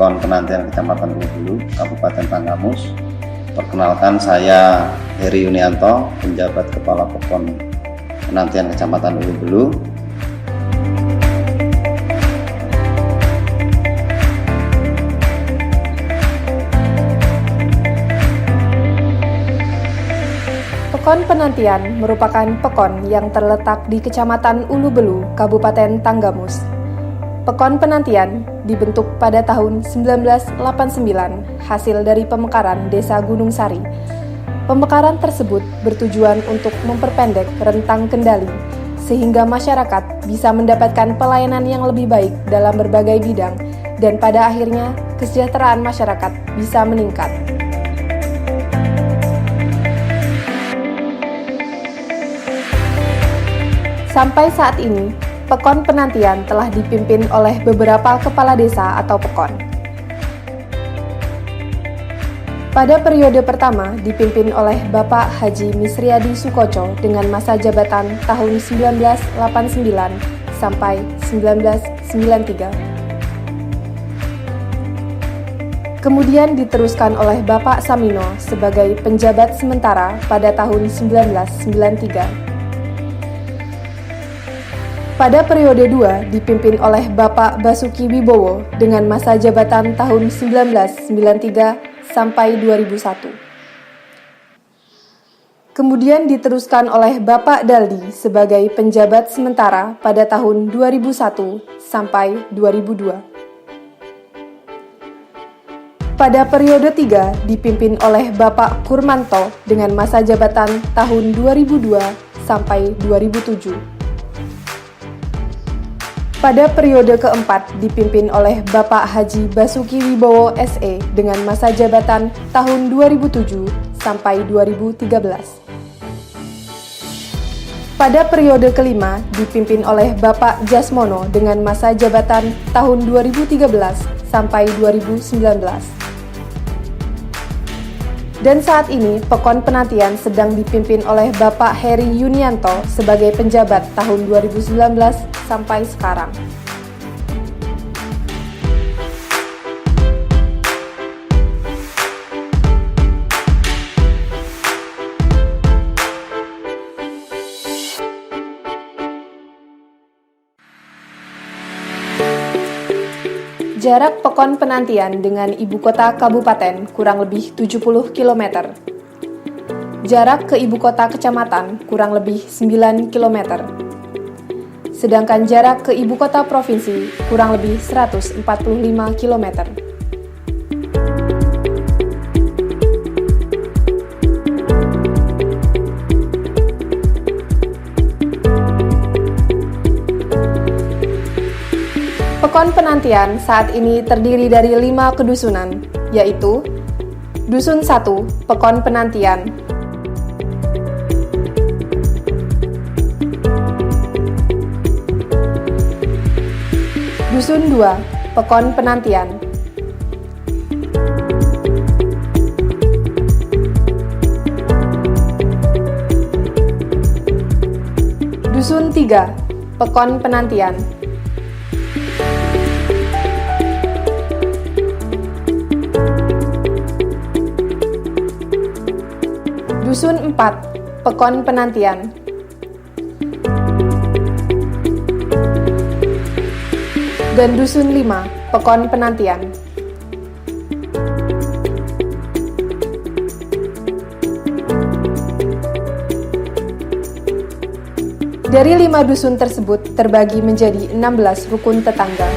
Pekon Penantian Kecamatan Ulubulu, Kabupaten Tanggamus. Perkenalkan, saya Heri Yunianto, penjabat Kepala Pekon Penantian Kecamatan Ulubulu. Pekon Penantian merupakan pekon yang terletak di Kecamatan Ulubulu, Kabupaten Tanggamus. Pekon Penantian dibentuk pada tahun 1989 hasil dari pemekaran Desa Gunung Sari. Pemekaran tersebut bertujuan untuk memperpendek rentang kendali sehingga masyarakat bisa mendapatkan pelayanan yang lebih baik dalam berbagai bidang dan pada akhirnya kesejahteraan masyarakat bisa meningkat. Sampai saat ini, Pekon Penantian telah dipimpin oleh beberapa kepala desa atau pekon. Pada periode pertama dipimpin oleh Bapak Haji Misriadi Sukoco dengan masa jabatan tahun 1989 sampai 1993. Kemudian diteruskan oleh Bapak Samino sebagai penjabat sementara pada tahun 1993. Pada periode 2 dipimpin oleh Bapak Basuki Wibowo dengan masa jabatan tahun 1993 sampai 2001. Kemudian diteruskan oleh Bapak Daldi sebagai penjabat sementara pada tahun 2001 sampai 2002. Pada periode 3 dipimpin oleh Bapak Kurmanto dengan masa jabatan tahun 2002 sampai 2007. Pada periode keempat dipimpin oleh Bapak Haji Basuki Wibowo SE dengan masa jabatan tahun 2007 sampai 2013. Pada periode kelima dipimpin oleh Bapak Jasmono dengan masa jabatan tahun 2013 sampai 2019. Dan saat ini Pekon Penantian sedang dipimpin oleh Bapak Heri Yunianto sebagai penjabat tahun 2019 sampai sekarang. Jarak Pekon Penantian dengan ibu kota kabupaten kurang lebih 70 km. Jarak ke ibu kota kecamatan kurang lebih 9 km. Sedangkan jarak ke ibu kota provinsi kurang lebih 145 km. Pekon Penantian saat ini terdiri dari 5 kedusunan, yaitu Dusun 1, Pekon Penantian, Dusun 2, Pekon Penantian, Dusun 3, Pekon Penantian, Dusun 4, Pekon Penantian, dan Dusun 5, Pekon Penantian. Dari 5 dusun tersebut terbagi menjadi 16 rukun tetangga.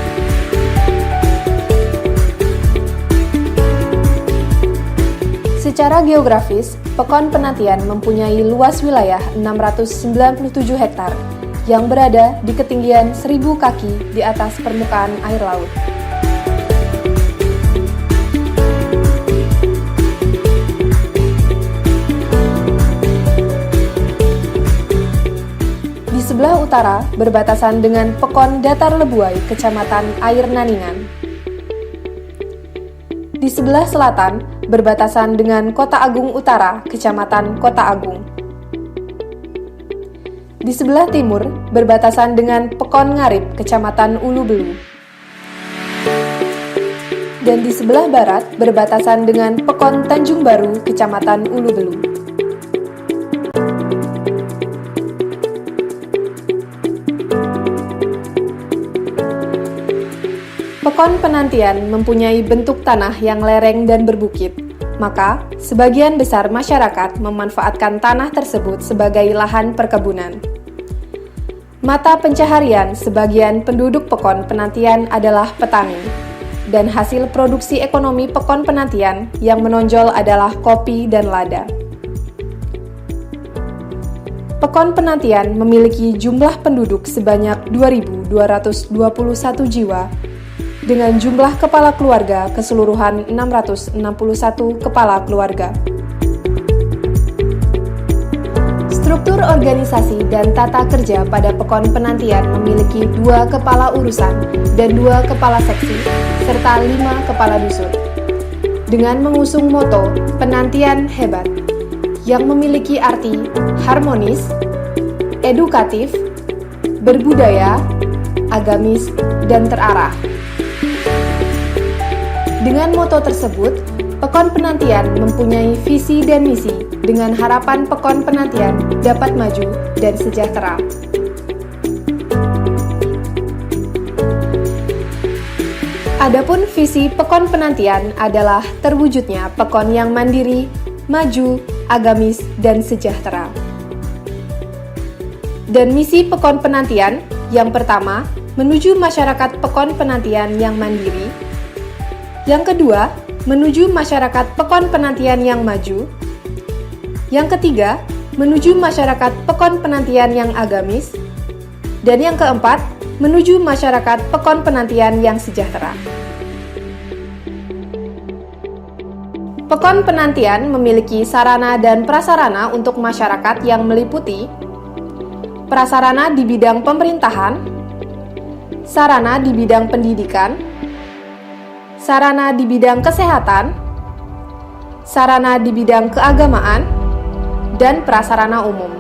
Secara geografis, Pekon Penantian mempunyai luas wilayah 697 hektar yang berada di ketinggian 1000 kaki di atas permukaan air laut. Di sebelah utara berbatasan dengan Pekon Datar Lebuai, Kecamatan Air Naningan. Di sebelah selatan berbatasan dengan Kota Agung Utara, Kecamatan Kota Agung. Di sebelah timur berbatasan dengan Pekon Ngarip, Kecamatan Ulubulu. dan di sebelah barat berbatasan dengan Pekon Tanjung Baru, Kecamatan Ulu Belu. Pekon Penantian mempunyai bentuk tanah yang lereng dan berbukit, maka sebagian besar masyarakat memanfaatkan tanah tersebut sebagai lahan perkebunan. Mata pencaharian sebagian penduduk Pekon Penantian adalah petani, dan hasil produksi ekonomi Pekon Penantian yang menonjol adalah kopi dan lada. Pekon Penantian memiliki jumlah penduduk sebanyak 2.221 jiwa, dengan jumlah kepala keluarga keseluruhan 661 kepala keluarga. Struktur organisasi dan tata kerja pada Pekon Penantian memiliki 2 kepala urusan dan 2 kepala seksi, serta 5 kepala dusun. Dengan mengusung moto Penantian Hebat, yang memiliki arti harmonis, edukatif, berbudaya, agamis, dan terarah. Dengan moto tersebut, Pekon Penantian mempunyai visi dan misi dengan harapan Pekon Penantian dapat maju dan sejahtera. Adapun visi Pekon Penantian adalah terwujudnya Pekon yang mandiri, maju, agamis, dan sejahtera. Dan misi Pekon Penantian yang pertama, menuju masyarakat Pekon Penantian yang mandiri. Yang kedua, menuju masyarakat Pekon Penantian yang maju. Yang ketiga, menuju masyarakat Pekon Penantian yang agamis. Dan yang keempat, menuju masyarakat Pekon Penantian yang sejahtera. Pekon Penantian memiliki sarana dan prasarana untuk masyarakat yang meliputi prasarana di bidang pemerintahan, sarana di bidang pendidikan, sarana di bidang kesehatan, sarana di bidang keagamaan, dan prasarana umum.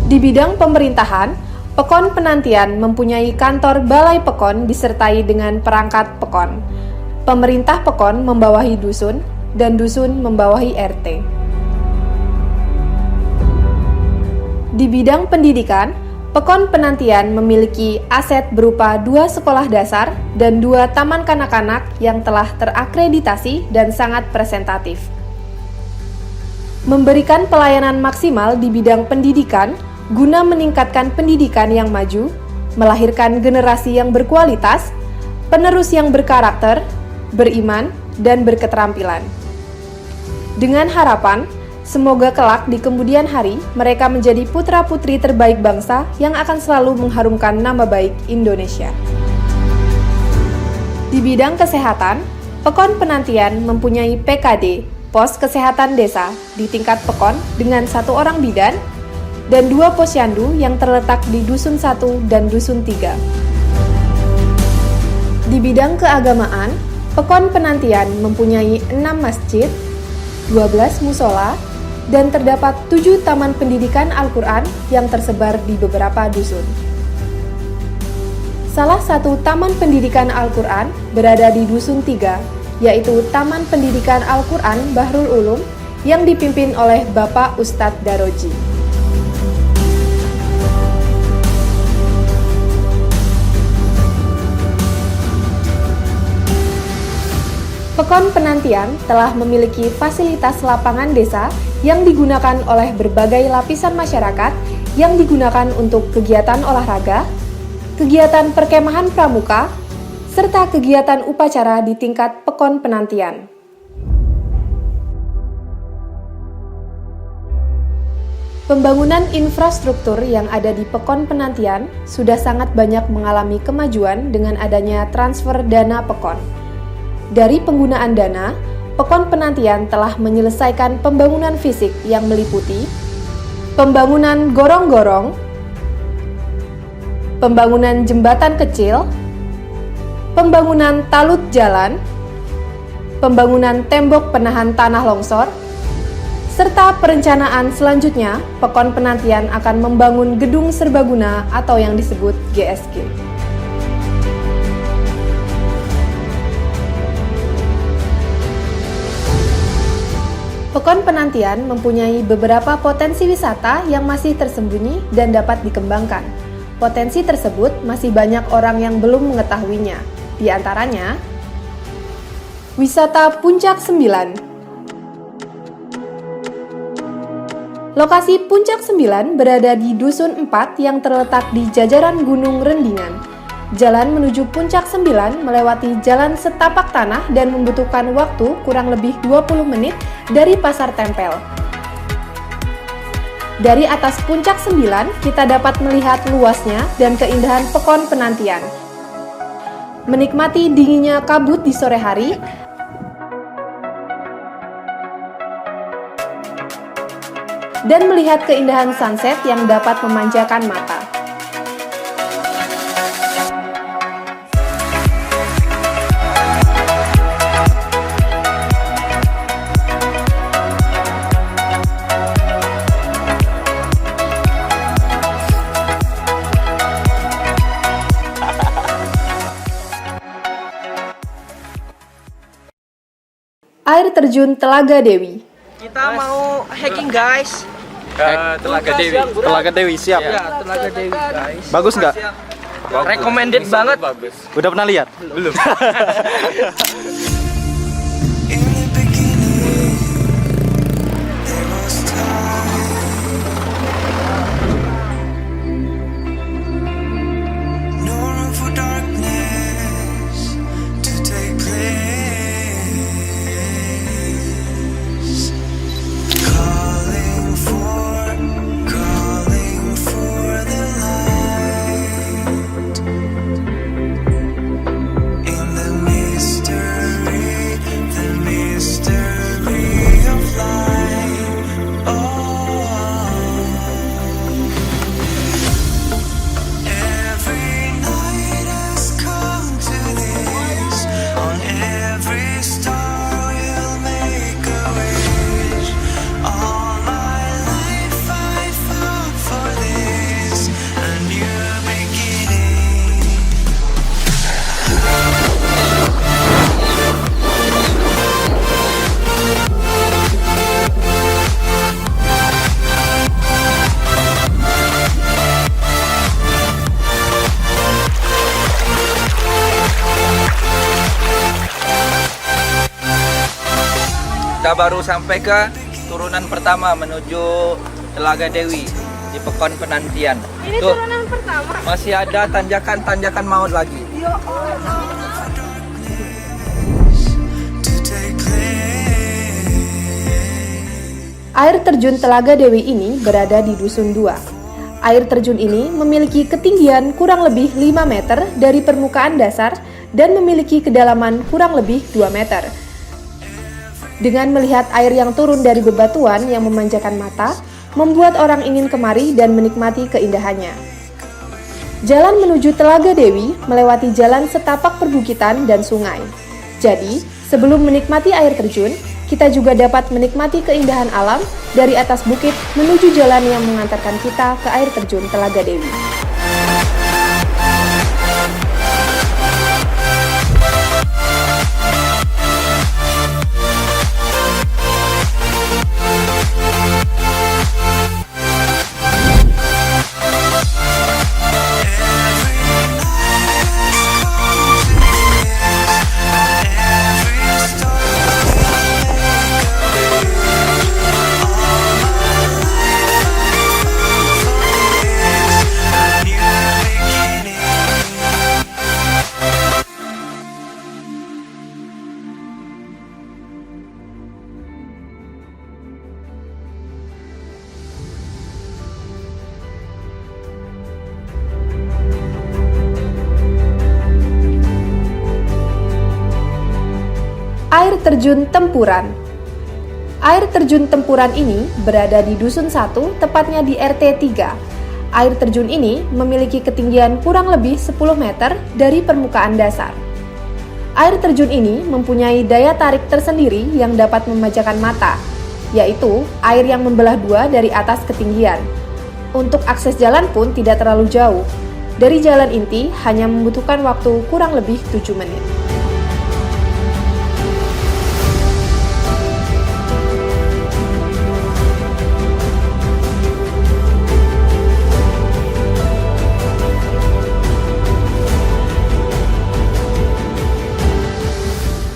Di bidang pemerintahan, Pekon Penantian mempunyai kantor Balai Pekon disertai dengan perangkat Pekon. Pemerintah Pekon membawahi dusun, dan dusun membawahi RT. Di bidang pendidikan, Pekon Penantian memiliki aset berupa 2 sekolah dasar dan 2 taman kanak-kanak yang telah terakreditasi dan sangat presentatif. Memberikan pelayanan maksimal di bidang pendidikan guna meningkatkan pendidikan yang maju, melahirkan generasi yang berkualitas, penerus yang berkarakter, beriman, dan berketerampilan. Dengan harapan, semoga kelak di kemudian hari mereka menjadi putra-putri terbaik bangsa yang akan selalu mengharumkan nama baik Indonesia. Di bidang kesehatan, Pekon Penantian mempunyai PKD, Pos Kesehatan Desa, di tingkat Pekon dengan 1 orang bidan dan 2 posyandu yang terletak di Dusun 1 dan Dusun 3. Di bidang keagamaan, Pekon Penantian mempunyai 6 masjid, 12 musola, dan terdapat 7 taman pendidikan Al-Quran yang tersebar di beberapa dusun. Salah satu taman pendidikan Al-Quran berada di Dusun 3, yaitu Taman Pendidikan Al-Quran Bahrul Ulum yang dipimpin oleh Bapak Ustadz Daroji. Pekon Penantian telah memiliki fasilitas lapangan desa yang digunakan oleh berbagai lapisan masyarakat yang digunakan untuk kegiatan olahraga, kegiatan perkemahan pramuka, serta kegiatan upacara di tingkat Pekon Penantian. Pembangunan infrastruktur yang ada di Pekon Penantian sudah sangat banyak mengalami kemajuan dengan adanya transfer dana Pekon. Dari penggunaan dana, Pekon Penantian telah menyelesaikan pembangunan fisik yang meliputi pembangunan gorong-gorong, pembangunan jembatan kecil, pembangunan talut jalan, pembangunan tembok penahan tanah longsor, Serta perencanaan selanjutnya, Pekon Penantian akan membangun gedung serbaguna atau yang disebut GSG. Pekon Penantian mempunyai beberapa potensi wisata yang masih tersembunyi dan dapat dikembangkan. Potensi tersebut masih banyak orang yang belum mengetahuinya. Di antaranya, wisata Puncak 9. Lokasi Puncak 9 berada di Dusun 4 yang terletak di jajaran Gunung Rendingan. Jalan menuju Puncak 9 melewati jalan setapak tanah dan membutuhkan waktu kurang lebih 20 menit dari Pasar Tempel. Dari atas Puncak 9, kita dapat melihat luasnya dan keindahan Pekon Penantian. Menikmati dinginnya kabut di sore hari, dan melihat keindahan sunset yang dapat memanjakan mata. Air terjun Telaga Dewi. Kita mau hiking guys. Telaga Dewi. Telaga Dewi siap. Ya, Telaga Dewi guys. Bagus nggak? Recommended banget. Bagus. Udah pernah lihat? Belum. Kita baru sampai ke turunan pertama menuju Telaga Dewi di Pekon Penantian. Ini Tuh, turunan pertama. masih ada tanjakan-tanjakan maut lagi. Ya Allah. Air terjun Telaga Dewi ini berada di Dusun 2. Air terjun ini memiliki ketinggian kurang lebih 5 meter dari permukaan dasar dan memiliki kedalaman kurang lebih 2 meter. Dengan melihat air yang turun dari bebatuan yang memanjakan mata, membuat orang ingin kemari dan menikmati keindahannya. Jalan menuju Telaga Dewi melewati jalan setapak perbukitan dan sungai. Jadi, sebelum menikmati air terjun, kita juga dapat menikmati keindahan alam dari atas bukit menuju jalan yang mengantarkan kita ke air terjun Telaga Dewi. Air terjun Tempuran. Air terjun Tempuran ini berada di Dusun 1, tepatnya di RT 3. Air terjun ini memiliki ketinggian kurang lebih 10 meter dari permukaan dasar. Air terjun ini mempunyai daya tarik tersendiri yang dapat memanjakan mata. yaitu air yang membelah dua dari atas ketinggian. Untuk akses jalan pun tidak terlalu jauh. Dari jalan inti hanya membutuhkan waktu kurang lebih 7 menit.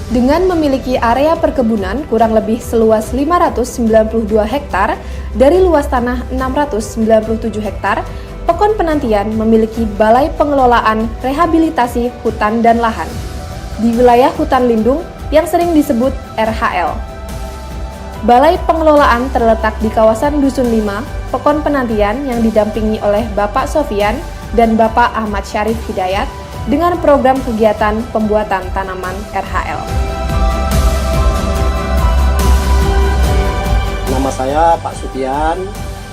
Dengan memiliki area perkebunan kurang lebih seluas 592 hektar dari luas tanah 697 hektar, Pekon Penantian memiliki Balai Pengelolaan Rehabilitasi Hutan dan Lahan di wilayah hutan lindung yang sering disebut RHL. Balai pengelolaan terletak di kawasan Dusun 5, Pekon Penantian yang didampingi oleh Bapak Sofian dan Bapak Ahmad Syarif Hidayat dengan program kegiatan pembuatan tanaman RHL. Nama saya Pak Sofian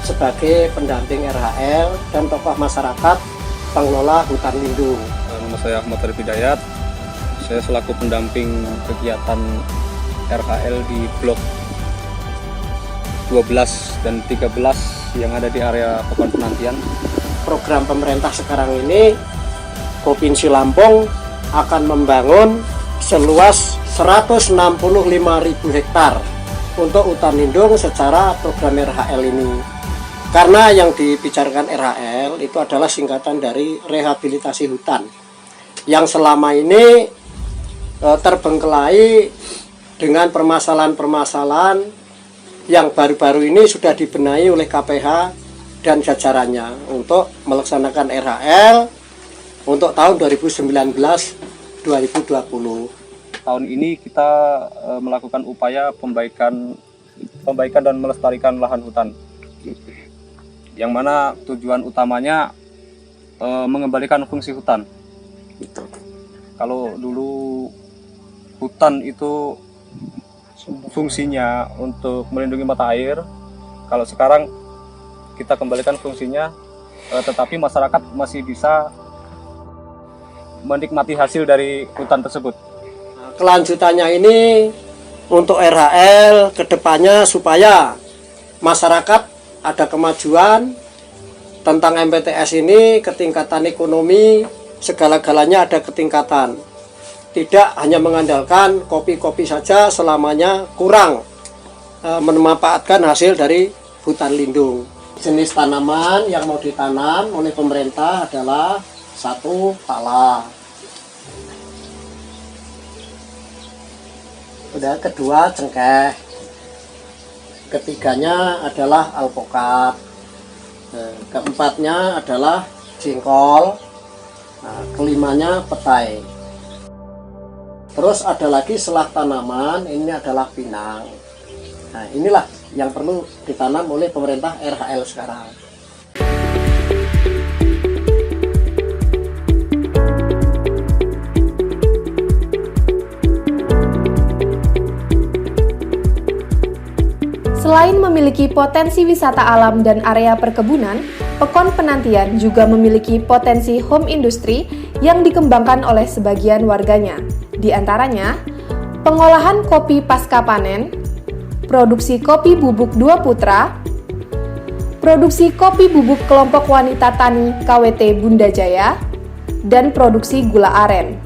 sebagai pendamping RHL dan tokoh masyarakat pengelola hutan lindung. Nama saya Ahmad Syarif Hidayat. Saya selaku pendamping kegiatan RHL di blok 12 dan 13 yang ada di area Pekon Penantian. Program pemerintah sekarang ini, Provinsi Lampung akan membangun seluas 165.000 hektar untuk hutan lindung secara program RHL ini. Karena yang dibicarakan RHL itu adalah singkatan dari rehabilitasi hutan yang selama ini terbengkelai dengan permasalahan-permasalahan yang baru-baru ini sudah dibenahi oleh KPH dan jajarannya untuk melaksanakan RHL untuk tahun 2019-2020. Tahun ini kita melakukan upaya pembaikan dan melestarikan lahan hutan, yang mana tujuan utamanya mengembalikan fungsi hutan. Kalau dulu hutan itu fungsinya untuk melindungi mata air, kalau sekarang kita kembalikan fungsinya, tetapi masyarakat masih bisa menikmati hasil dari hutan tersebut. Kelanjutannya ini untuk RHL kedepannya supaya masyarakat ada kemajuan tentang MPTS ini, ketingkatan ekonomi segala-galanya ada ketingkatan. Tidak hanya mengandalkan kopi-kopi saja selamanya kurang memanfaatkan hasil dari hutan lindung. Jenis tanaman yang mau ditanam oleh pemerintah adalah 1 pala. Udah, kedua cengkeh. Ketiganya adalah alpukat. Keempatnya adalah jengkol. Nah, kelimanya petai. Terus ada lagi selah tanaman, ini adalah pinang. Nah, inilah yang perlu ditanam oleh pemerintah RHL sekarang. Selain memiliki potensi wisata alam dan area perkebunan, Pekon Penantian juga memiliki potensi home industry yang dikembangkan oleh sebagian warganya. Di antaranya, pengolahan kopi pasca panen, produksi kopi bubuk Dua Putra, produksi kopi bubuk kelompok wanita tani KWT Bunda Jaya, dan produksi gula aren.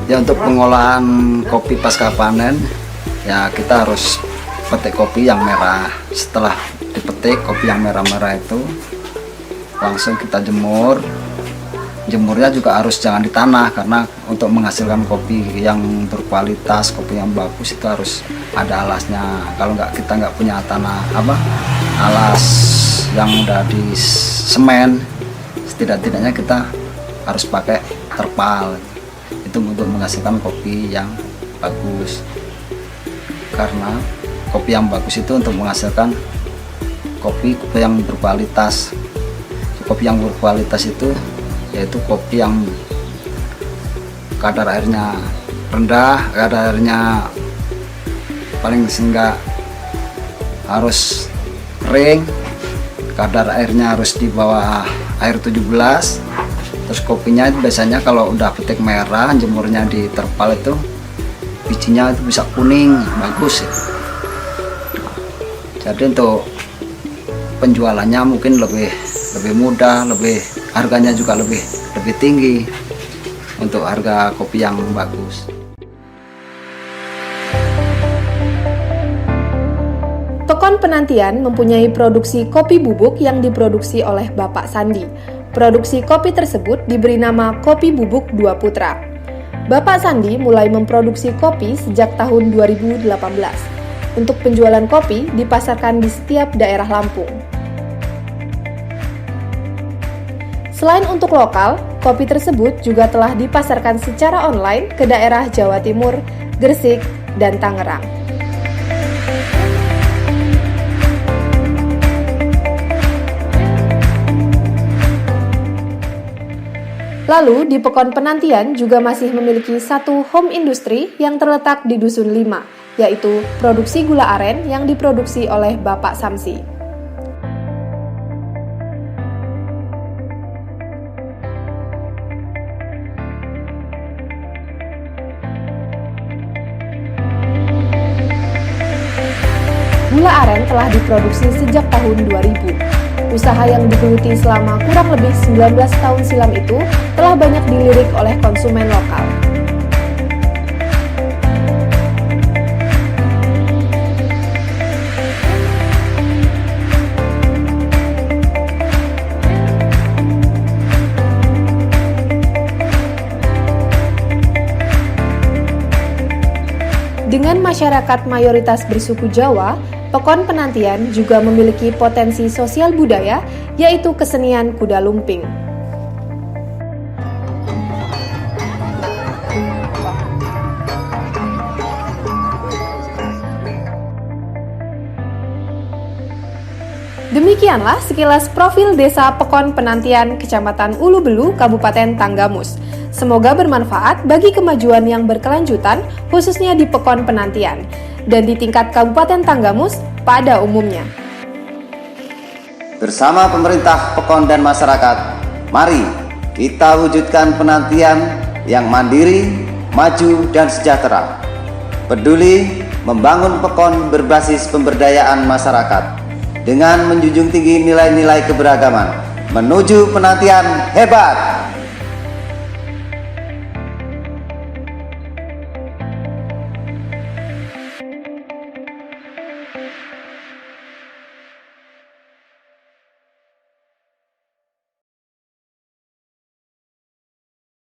Ya, untuk pengolahan kopi pasca panen, ya kita harus petik kopi yang merah. Setelah dipetik kopi yang merah-merah itu langsung kita jemur. Jemurnya juga harus jangan di tanah, karena untuk menghasilkan kopi yang berkualitas, kopi yang bagus itu harus ada alasnya. Kalau kita nggak punya tanah alas yang udah di semen, setidak-tidaknya kita harus pakai terpal. Itu untuk menghasilkan kopi yang bagus, karena kopi yang bagus itu untuk menghasilkan kopi yang berkualitas. Kopi yang berkualitas itu yaitu kopi yang kadar airnya rendah, kadar airnya paling sehingga harus kering, kadar airnya harus di bawah air 17, Terus kopinya itu biasanya kalau udah petik merah, jemurnya di terpal itu bijinya itu bisa kuning, bagus ya. Jadi untuk penjualannya mungkin lebih mudah, harganya juga lebih tinggi untuk harga kopi yang bagus. Pekon Penantian mempunyai produksi kopi bubuk yang diproduksi oleh Bapak Sandi. Produksi kopi tersebut diberi nama Kopi Bubuk Dua Putra. Bapak Sandi mulai memproduksi kopi sejak tahun 2018. Untuk penjualan kopi dipasarkan di setiap daerah Lampung. Selain untuk lokal, kopi tersebut juga telah dipasarkan secara online ke daerah Jawa Timur, Gresik, dan Tangerang. Lalu, di Pekon Penantian juga masih memiliki satu home industry yang terletak di Dusun 5, yaitu produksi gula aren yang diproduksi oleh Bapak Samsi. Gula aren telah diproduksi sejak tahun 2000. Usaha yang digeluti selama kurang lebih 19 tahun silam itu telah banyak dilirik oleh konsumen lokal. Dengan masyarakat mayoritas bersuku Jawa, Pekon Penantian juga memiliki potensi sosial budaya, yaitu kesenian kuda lumping. Demikianlah sekilas profil Desa Pekon Penantian, Kecamatan Ulu Belu, Kabupaten Tanggamus. Semoga bermanfaat bagi kemajuan yang berkelanjutan, khususnya di Pekon Penantian dan di tingkat Kabupaten Tanggamus pada umumnya. Bersama pemerintah, Pekon, dan masyarakat, mari kita wujudkan penantian yang mandiri, maju, dan sejahtera. Peduli membangun Pekon berbasis pemberdayaan masyarakat dengan menjunjung tinggi nilai-nilai keberagaman menuju penantian hebat.